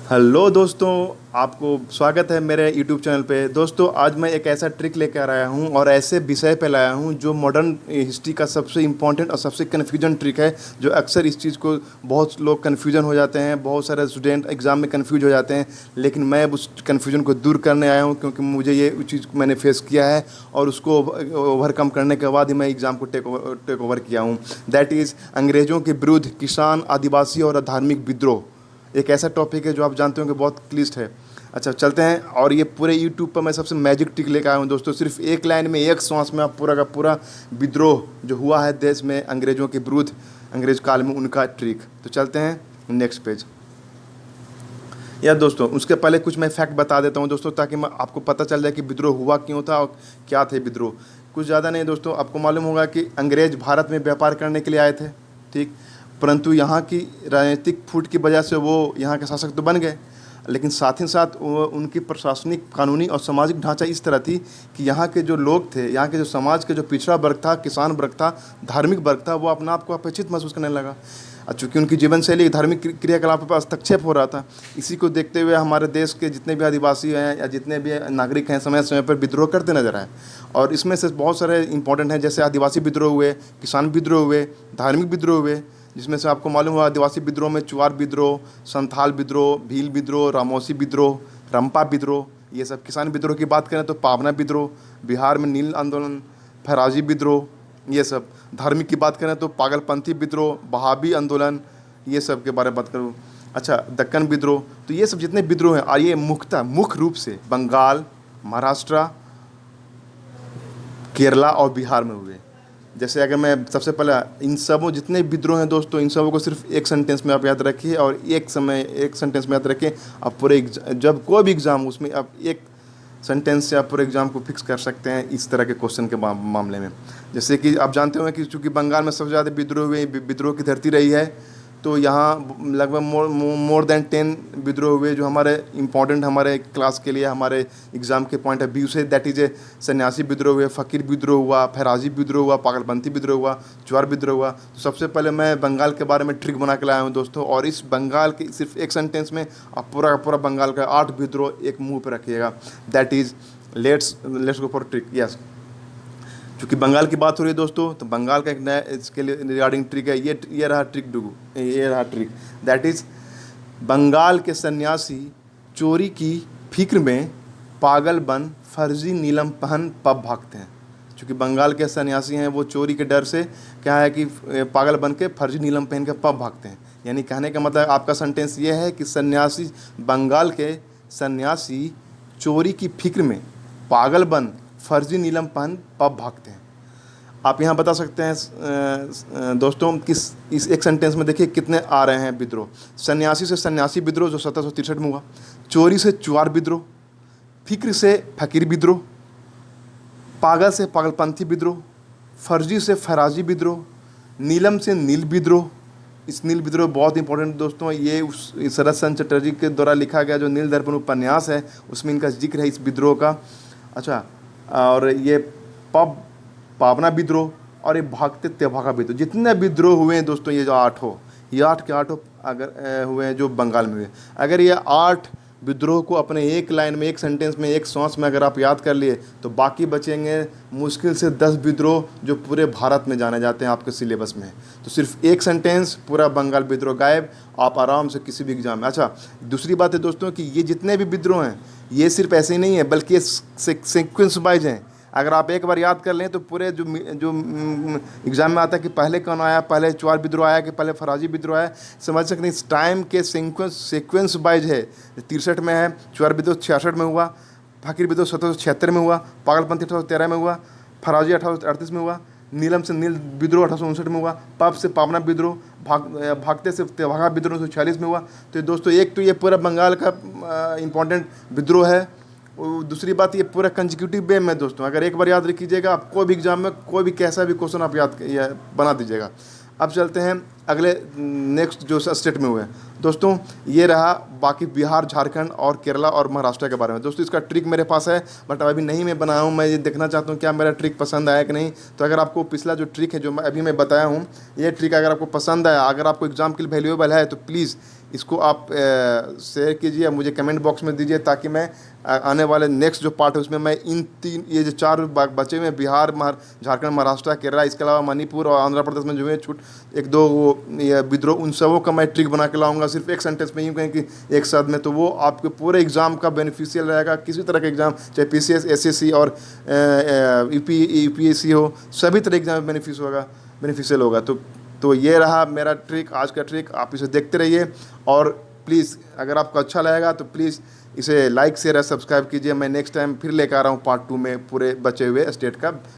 Hello दोस्तों, आपको स्वागत है मेरे यूट्यूब चैनल पे। दोस्तों, आज मैं एक ऐसा ट्रिक लेकर आया हूँ और ऐसे विषय पे लाया हूँ जो मॉडर्न हिस्ट्री का सबसे इम्पोर्टेंट और सबसे कन्फ्यूजन ट्रिक है। जो अक्सर इस चीज़ को बहुत लोग कन्फ्यूजन हो जाते हैं, बहुत सारे स्टूडेंट एग्ज़ाम में कन्फ्यूज हो जाते हैं। लेकिन मैं उस कन्फ्यूजन को दूर करने आया हूँ, क्योंकि मुझे ये चीज़ मैंने फेस किया है और उसको ओवरकम करने के बाद ही मैं एग्ज़ाम को टेक ओवर किया हूँ। दैट इज़ अंग्रेज़ों के विरुद्ध किसान, आदिवासी और धार्मिक विद्रोह। एक ऐसा टॉपिक है जो आप जानते हो कि बहुत क्लिष्ट है। अच्छा, चलते हैं। और ये पूरे यूट्यूब पर मैं सबसे मैजिक ट्रिक लेकर आया हूँ दोस्तों। सिर्फ एक लाइन में, एक सांस में आप पूरा का पूरा विद्रोह जो हुआ है देश में अंग्रेज़ों के विरुद्ध, अंग्रेज काल में, उनका ट्रिक। तो चलते हैं नेक्स्ट पेज। या दोस्तों, उसके पहले कुछ मैं फैक्ट बता देता हूँ दोस्तों, ताकि मैं आपको पता चल जाए कि विद्रोह हुआ क्यों था और क्या थे विद्रोह। कुछ ज़्यादा नहीं दोस्तों, आपको मालूम होगा कि अंग्रेज भारत में व्यापार करने के लिए आए थे, ठीक। परंतु यहाँ की राजनीतिक फूट की वजह से वो यहाँ के शासक तो बन गए, लेकिन साथ ही साथ वो उनकी प्रशासनिक, कानूनी और सामाजिक ढांचा इस तरह थी कि यहाँ के जो लोग थे, यहाँ के जो समाज के जो पिछड़ा वर्ग था, किसान वर्ग था, धार्मिक वर्ग था, वो अपने आप को अपेक्षित महसूस करने लगा। और चूँकि उनकी जीवन शैली धार्मिक क्रियाकलापों पर हस्तक्षेप हो रहा था, इसी को देखते हुए हमारे देश के जितने भी आदिवासी हैं या जितने भी नागरिक हैं, समय समय पर विद्रोह करते नजर आए। और इसमें से बहुत सारे इंपॉर्टेंट हैं, जैसे आदिवासी विद्रोह हुए, किसान विद्रोह हुए, धार्मिक विद्रोह हुए, जिसमें से आपको मालूम हुआ आदिवासी विद्रोह में चुआर विद्रोह, संथाल विद्रोह, भील विद्रोह, रामोसी विद्रोह, रंपा विद्रोह, ये सब। किसान विद्रोह की बात करें तो पावना विद्रोह, बिहार में नील आंदोलन, फैराजी विद्रोह, ये सब। धार्मिक की बात करें तो पागलपंथी विद्रोह, बहाबी आंदोलन, ये सब के बारे में बात करूँ। अच्छा, दक्कन विद्रोह। तो ये सब जितने विद्रोह हैं, और ये मुख्य रूप से बंगाल, महाराष्ट्र, केरला और बिहार में हुए। जैसे अगर मैं सबसे पहले इन सबों जितने विद्रोह हैं दोस्तों, इन सबों को सिर्फ एक सेंटेंस में आप याद रखिए और एक सेंटेंस में याद रखिए। आप पूरे जब कोई भी एग्ज़ाम, उसमें आप एक सेंटेंस से आप पूरे एग्ज़ाम को फिक्स कर सकते हैं इस तरह के क्वेश्चन के मामले में। जैसे कि आप जानते होंगे कि चूँकि बंगाल में सबसे ज़्यादा विद्रोह हुए, विद्रोह की धरती रही है, तो यहाँ लगभग मोर देन 10 विद्रोह हुए, जो हमारे इंपॉर्टेंट, हमारे क्लास के लिए, हमारे एग्ज़ाम के पॉइंट ऑफ व्यू से। दैट इज़ ए सन्यासी विद्रोह हुए, फ़कीर विद्रोह हुआ, फैराजी विद्रोह हुआ, पागलपंथी विद्रोह हुआ, ज्वार विद्रोह हुआ। तो सबसे पहले मैं बंगाल के बारे में ट्रिक बना के लाया हूँ दोस्तों, और इस बंगाल के सिर्फ एक सेंटेंस में आप पूरा का पूरा बंगाल का 8 विद्रोह एक मुँह पर रखिएगा। That is let's go for trick. Yes, चूँकि बंगाल की बात हो रही है दोस्तों, तो बंगाल का एक नया इसके लिए रिगार्डिंग ट्रिक है। ये रहा ट्रिक डुगू, ये रहा ट्रिक। दैट इज़ बंगाल के सन्यासी चोरी की फिक्र में पागल बन फर्जी नीलम पहन पब भागते हैं। चूँकि बंगाल के सन्यासी हैं, वो चोरी के डर से क्या है कि पागल बन के फर्जी नीलम पहन के पब भागते हैं। यानी कहने का मतलब आपका सेंटेंस ये है कि सन्यासी, बंगाल के सन्यासी चोरी की फिक्र में पागल बन फर्जी नीलम पहन पब भागते हैं। आप यहाँ बता सकते हैं दोस्तों किस इस एक सेंटेंस में देखिए कितने आ रहे हैं विद्रोह। सन्यासी से सन्यासी विद्रोह जो 1763 में हुआ, चोरी से चुआर विद्रोह, फिक्र से फकीर विद्रोह, पागल से पागलपंथी विद्रोह, फर्जी से फराजी विद्रोह, नीलम से नील विद्रोह। इस नील विद्रोह बहुत इंपॉर्टेंट दोस्तों, ये उस शरद चंद्र चटर्जी के द्वारा लिखा गया जो नील दर्पण उपन्यास है, उसमें इनका जिक्र है इस विद्रोह का। अच्छा, और ये पावना विद्रोह और ये भागते तेभागा विद्रोह, जितने विद्रोह हुए हैं दोस्तों, ये जो 8 हो, ये 8 के 8 अगर हुए हैं जो बंगाल में हुए। अगर ये 8 विद्रोह को अपने एक लाइन में, एक सेंटेंस में, एक सांस में अगर आप याद कर लिए, तो बाकी बचेंगे मुश्किल से 10 विद्रोह जो पूरे भारत में जाने जाते हैं आपके सिलेबस में। तो सिर्फ एक सेंटेंस, पूरा बंगाल विद्रोह गायब, आप आराम से किसी भी एग्जाम में। अच्छा, दूसरी बात है दोस्तों कि ये जितने भी विद्रोह हैं, ये सिर्फ ऐसे ही नहीं है, बल्कि ये सीक्वेंस वाइज हैं। अगर आप एक बार याद कर लें तो पूरे जो एग्ज़ाम में आता है कि पहले कौन आया, पहले चुआर विद्रोह आया कि पहले फराजी विद्रोह आया, समझ सकते हैं। इस टाइम के सीक्वेंस वाइज है। 63 में है, चुआर विद्रोह 66 में हुआ, फकीर विद्रोह 1776 में हुआ, पागलपंथी 1813 में हुआ, फराजी 1838 में हुआ, नीलम से नील विद्रोह 1859 में हुआ, पब से पावना विद्रोह, भागते से तेभागा विद्रोह 1946 में हुआ। तो दोस्तों, एक तो ये पूरा बंगाल का इम्पोर्टेंट विद्रोह है। दूसरी बात, ये पूरा कंजिक्यूटिव वे में दोस्तों, अगर एक बार याद रखिएगा, आप कोई भी एग्जाम में कोई भी कैसा भी क्वेश्चन आप याद बना दीजिएगा। अब चलते हैं अगले नेक्स्ट जो स्टेट में हुए। दोस्तों ये रहा बाकी बिहार, झारखंड और केरला और महाराष्ट्र के बारे में। दोस्तों इसका ट्रिक मेरे पास है, बट अभी नहीं मैं बनाया हूँ। मैं ये देखना चाहता हूँ क्या मेरा ट्रिक पसंद आया कि नहीं। तो अगर आपको पिछला जो ट्रिक है जो मैं बताया हूँ, ये ट्रिक अगर आपको पसंद आया, अगर आपको एग्जाम के लिए वैल्यूएबल है, तो प्लीज़ इसको आप शेयर कीजिए, मुझे कमेंट बॉक्स में दीजिए, ताकि मैं आने वाले नेक्स्ट जो पार्ट है उसमें मैं इन तीन, ये जो चार बचे हुए बिहार, झारखंड, महाराष्ट्र, केरला, इसके अलावा मणिपुर और आंध्र प्रदेश में जो है छूट एक दो वो ये विद्रोह, उन सबों का मैं ट्रिक बना के लाऊंगा सिर्फ एक सेंटेंस में, यूँ कहें कि एक साथ में। तो वो आपके पूरे एग्जाम का बेनिफिशियल रहेगा। किसी तरह का एग्जाम, चाहे पीसीएस, एसएससी और यूपीएससी हो, सभी तरह एग्जाम में बेनिफिशियल होगा। तो ये रहा मेरा ट्रिक, आज का ट्रिक। आप इसे देखते रहिए, और प्लीज़ अगर आपको अच्छा लगेगा तो प्लीज़ इसे लाइक, शेयर और सब्सक्राइब कीजिए। मैं नेक्स्ट टाइम फिर लेकर आ रहा हूँ पार्ट 2 में पूरे बचे हुए स्टेट का।